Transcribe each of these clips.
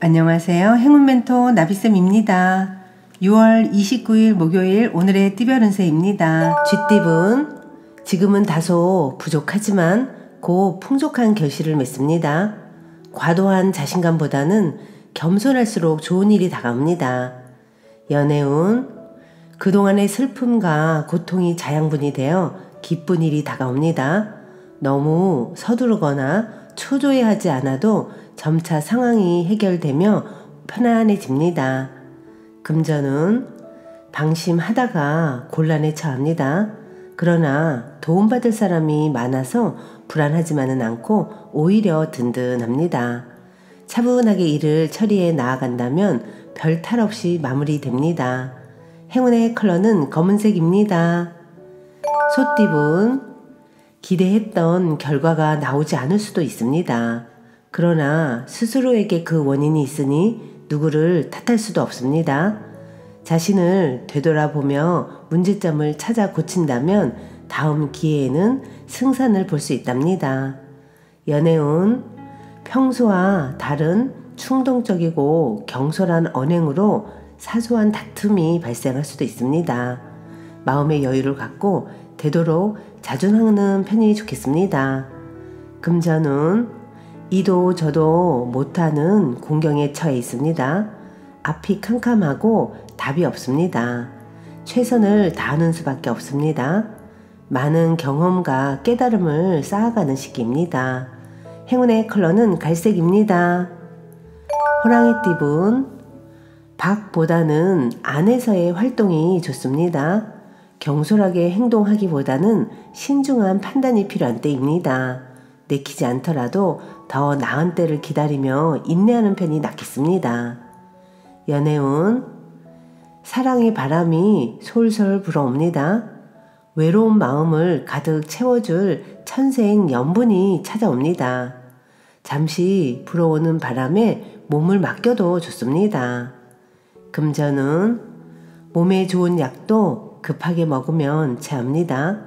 안녕하세요. 행운멘토 나비쌤입니다. 6월 29일 목요일 오늘의 띠별 운세입니다. 쥐띠분, 지금은 다소 부족하지만 곧 풍족한 결실을 맺습니다. 과도한 자신감보다는 겸손할수록 좋은 일이 다가옵니다. 연애운, 그동안의 슬픔과 고통이 자양분이 되어 기쁜 일이 다가옵니다. 너무 서두르거나 초조해하지 않아도 점차 상황이 해결되며 편안해집니다. 금전운, 방심하다가 곤란에 처합니다. 그러나 도움받을 사람이 많아서 불안하지만은 않고 오히려 든든합니다. 차분하게 일을 처리해 나아간다면 별 탈 없이 마무리됩니다. 행운의 컬러는 검은색입니다. 소띠분, 기대했던 결과가 나오지 않을 수도 있습니다. 그러나 스스로에게 그 원인이 있으니 누구를 탓할 수도 없습니다. 자신을 되돌아보며 문제점을 찾아 고친다면 다음 기회에는 승산을 볼 수 있답니다. 연애운, 평소와 다른 충동적이고 경솔한 언행으로 사소한 다툼이 발생할 수도 있습니다. 마음의 여유를 갖고 되도록 자중하는 편이 좋겠습니다. 금전운, 이도 저도 못하는 공경에 처해 있습니다. 앞이 캄캄하고 답이 없습니다. 최선을 다하는 수밖에 없습니다. 많은 경험과 깨달음을 쌓아가는 시기입니다. 행운의 컬러는 갈색입니다. 호랑이띠분, 밖보다는 안에서의 활동이 좋습니다. 경솔하게 행동하기보다는 신중한 판단이 필요한 때입니다. 내키지 않더라도 더 나은 때를 기다리며 인내하는 편이 낫겠습니다. 연애운, 사랑의 바람이 솔솔 불어옵니다. 외로운 마음을 가득 채워줄 천생 연분이 찾아옵니다. 잠시 불어오는 바람에 몸을 맡겨도 좋습니다. 금전은, 몸에 좋은 약도 급하게 먹으면 체합니다.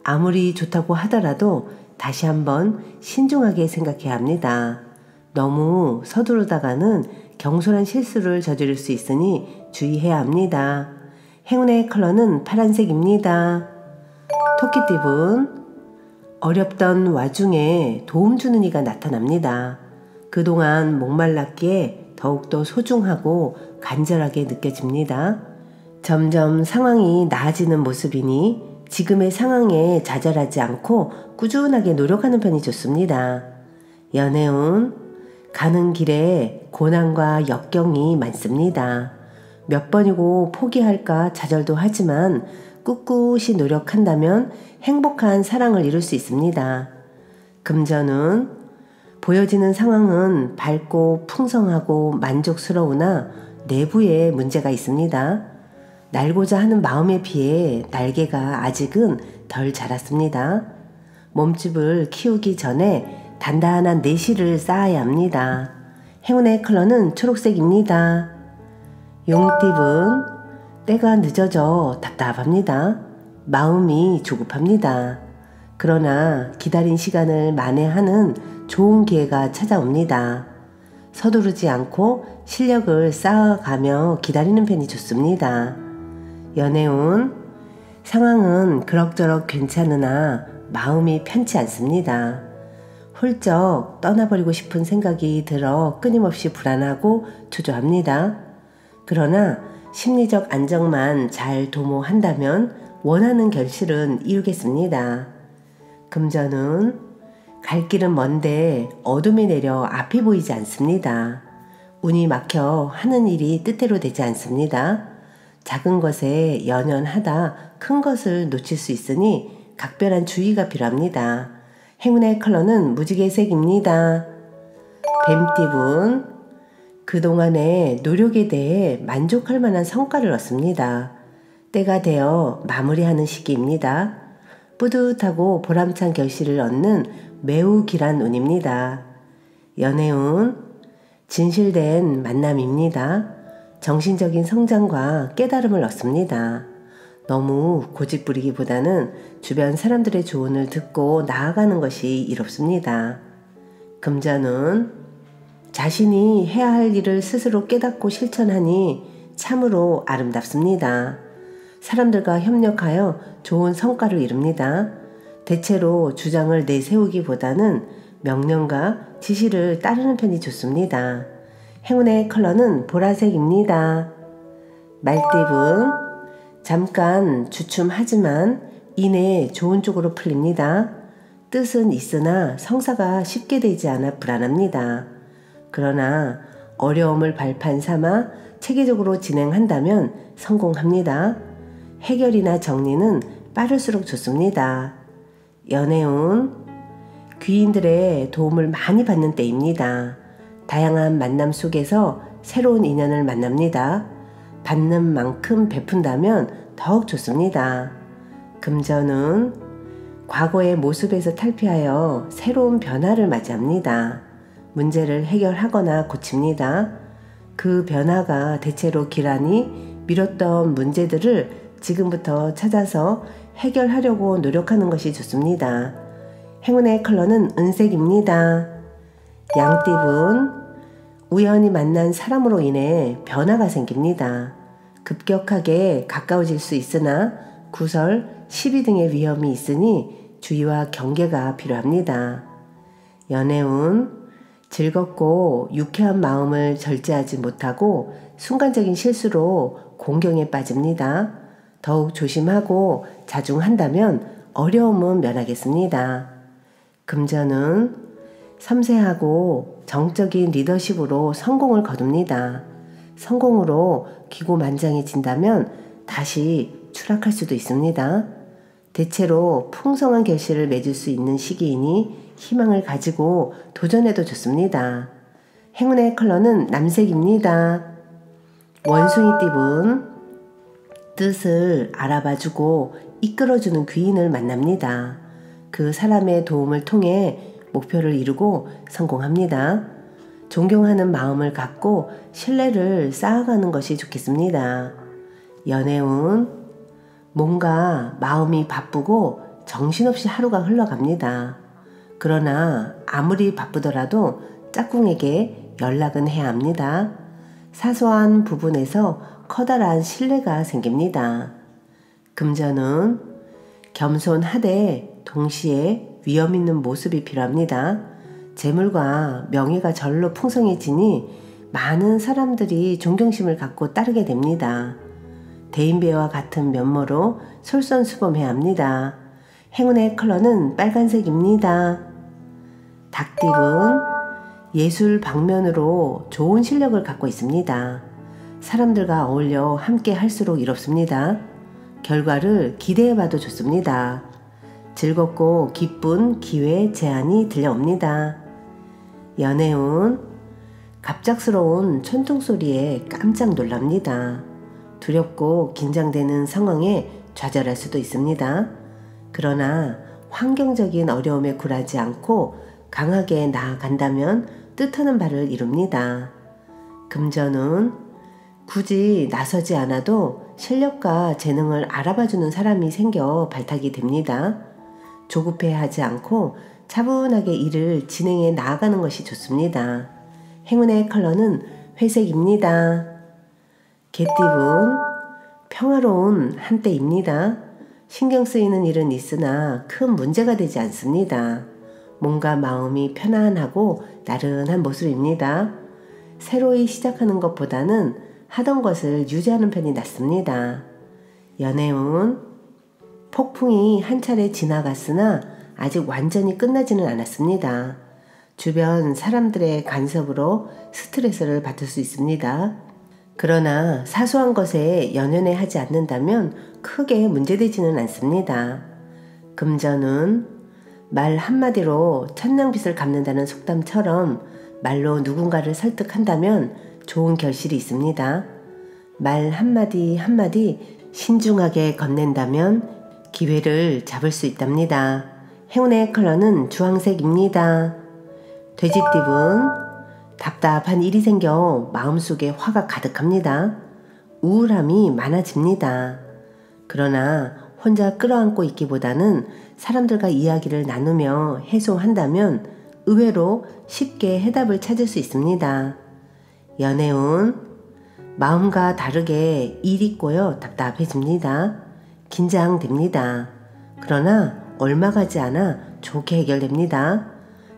아무리 좋다고 하더라도 다시 한번 신중하게 생각해야 합니다. 너무 서두르다가는 경솔한 실수를 저지를 수 있으니 주의해야 합니다. 행운의 컬러는 파란색입니다. 토끼띠분, 어렵던 와중에 도움 주는 이가 나타납니다. 그동안 목말랐기에 더욱더 소중하고 간절하게 느껴집니다. 점점 상황이 나아지는 모습이니 지금의 상황에 좌절하지 않고 꾸준하게 노력하는 편이 좋습니다. 연애운, 가는 길에 고난과 역경이 많습니다. 몇 번이고 포기할까 좌절도 하지만 꿋꿋이 노력한다면 행복한 사랑을 이룰 수 있습니다. 금전운, 보여지는 상황은 밝고 풍성하고 만족스러우나 내부에 문제가 있습니다. 날고자 하는 마음에 비해 날개가 아직은 덜 자랐습니다. 몸집을 키우기 전에 단단한 내실을 쌓아야 합니다. 행운의 컬러는 초록색입니다. 용띠분, 때가 늦어져 답답합니다. 마음이 조급합니다. 그러나 기다린 시간을 만회하는 좋은 기회가 찾아옵니다. 서두르지 않고 실력을 쌓아가며 기다리는 편이 좋습니다. 연애운, 상황은 그럭저럭 괜찮으나 마음이 편치 않습니다. 훌쩍 떠나버리고 싶은 생각이 들어 끊임없이 불안하고 초조합니다. 그러나 심리적 안정만 잘 도모한다면 원하는 결실은 이루겠습니다. 금전운, 갈 길은 먼데 어둠이 내려 앞이 보이지 않습니다. 운이 막혀 하는 일이 뜻대로 되지 않습니다. 작은 것에 연연하다 큰 것을 놓칠 수 있으니 각별한 주의가 필요합니다. 행운의 컬러는 무지개색입니다. 뱀띠분, 그동안의 노력에 대해 만족할 만한 성과를 얻습니다. 때가 되어 마무리하는 시기입니다. 뿌듯하고 보람찬 결실을 얻는 매우 길한 운입니다. 연애운, 진실된 만남입니다. 정신적인 성장과 깨달음을 얻습니다. 너무 고집부리기보다는 주변 사람들의 조언을 듣고 나아가는 것이 이롭습니다. 금전운, 자신이 해야 할 일을 스스로 깨닫고 실천하니 참으로 아름답습니다. 사람들과 협력하여 좋은 성과를 이룹니다. 대체로 주장을 내세우기보다는 명령과 지시를 따르는 편이 좋습니다. 행운의 컬러는 보라색입니다. 말띠분, 잠깐 주춤하지만 이내 좋은 쪽으로 풀립니다. 뜻은 있으나 성사가 쉽게 되지 않아 불안합니다. 그러나 어려움을 발판 삼아 체계적으로 진행한다면 성공합니다. 해결이나 정리는 빠를수록 좋습니다. 연애운, 귀인들의 도움을 많이 받는 때입니다. 다양한 만남 속에서 새로운 인연을 만납니다. 받는 만큼 베푼다면 더욱 좋습니다. 금전운, 과거의 모습에서 탈피하여 새로운 변화를 맞이합니다. 문제를 해결하거나 고칩니다. 그 변화가 대체로 기란히 미뤘던 문제들을 지금부터 찾아서 해결하려고 노력하는 것이 좋습니다. 행운의 컬러는 은색입니다. 양띠분, 우연히 만난 사람으로 인해 변화가 생깁니다. 급격하게 가까워질 수 있으나 구설, 시비 등의 위험이 있으니 주의와 경계가 필요합니다. 연애운, 즐겁고 유쾌한 마음을 절제하지 못하고 순간적인 실수로 공경에 빠집니다. 더욱 조심하고 자중한다면 어려움은 면하겠습니다. 금전은 섬세하고 정적인 리더십으로 성공을 거둡니다. 성공으로 기고만장해진다면 다시 추락할 수도 있습니다. 대체로 풍성한 결실을 맺을 수 있는 시기이니 희망을 가지고 도전해도 좋습니다. 행운의 컬러는 남색입니다. 원숭이띠분, 뜻을 알아봐주고 이끌어주는 귀인을 만납니다. 그 사람의 도움을 통해 목표를 이루고 성공합니다. 존경하는 마음을 갖고 신뢰를 쌓아가는 것이 좋겠습니다. 연애운, 뭔가 마음이 바쁘고 정신없이 하루가 흘러갑니다. 그러나 아무리 바쁘더라도 짝꿍에게 연락은 해야 합니다. 사소한 부분에서 커다란 신뢰가 생깁니다. 금전은 겸손하되 동시에 위험 있는 모습이 필요합니다. 재물과 명예가 절로 풍성해지니 많은 사람들이 존경심을 갖고 따르게 됩니다. 대인배와 같은 면모로 솔선수범해야 합니다. 행운의 컬러는 빨간색입니다. 닭띠분, 예술 방면으로 좋은 실력을 갖고 있습니다. 사람들과 어울려 함께 할수록 이롭습니다. 결과를 기대해봐도 좋습니다. 즐겁고 기쁜 기회 제안이 들려옵니다. 연애운, 갑작스러운 천둥소리에 깜짝 놀랍니다. 두렵고 긴장되는 상황에 좌절할 수도 있습니다. 그러나 환경적인 어려움에 굴하지 않고 강하게 나아간다면 뜻하는 바를 이룹니다. 금전운, 굳이 나서지 않아도 실력과 재능을 알아봐주는 사람이 생겨 발탁이 됩니다. 조급해하지 않고 차분하게 일을 진행해 나아가는 것이 좋습니다. 행운의 컬러는 회색입니다. 개띠분, 평화로운 한때입니다. 신경 쓰이는 일은 있으나 큰 문제가 되지 않습니다. 몸과 마음이 편안하고 나른한 모습입니다. 새로이 시작하는 것보다는 하던 것을 유지하는 편이 낫습니다. 연애운, 폭풍이 한 차례 지나갔으나 아직 완전히 끝나지는 않았습니다. 주변 사람들의 간섭으로 스트레스를 받을 수 있습니다. 그러나 사소한 것에 연연해 하지 않는다면 크게 문제되지는 않습니다. 금전운, 말 한마디로 천냥빚을 갚는다는 속담처럼 말로 누군가를 설득한다면 좋은 결실이 있습니다. 말 한마디 한마디 신중하게 건넨다면 기회를 잡을 수 있답니다. 행운의 컬러는 주황색입니다. 돼지띠분, 답답한 일이 생겨 마음속에 화가 가득합니다. 우울함이 많아집니다. 그러나 혼자 끌어안고 있기보다는 사람들과 이야기를 나누며 해소한다면 의외로 쉽게 해답을 찾을 수 있습니다. 연애운, 마음과 다르게 일이 꼬여 답답해집니다. 긴장됩니다. 그러나 얼마 가지 않아 좋게 해결됩니다.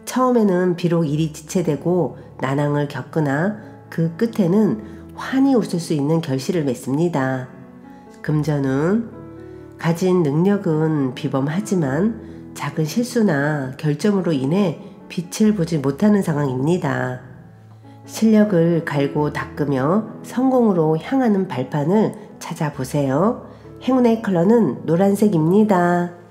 처음에는 비록 일이 지체되고 난항을 겪으나 그 끝에는 환히 웃을 수 있는 결실을 맺습니다. 금전운, 가진 능력은 비범하지만 작은 실수나 결점으로 인해 빛을 보지 못하는 상황입니다. 실력을 갈고 닦으며 성공으로 향하는 발판을 찾아보세요. 행운의 컬러는 노란색입니다.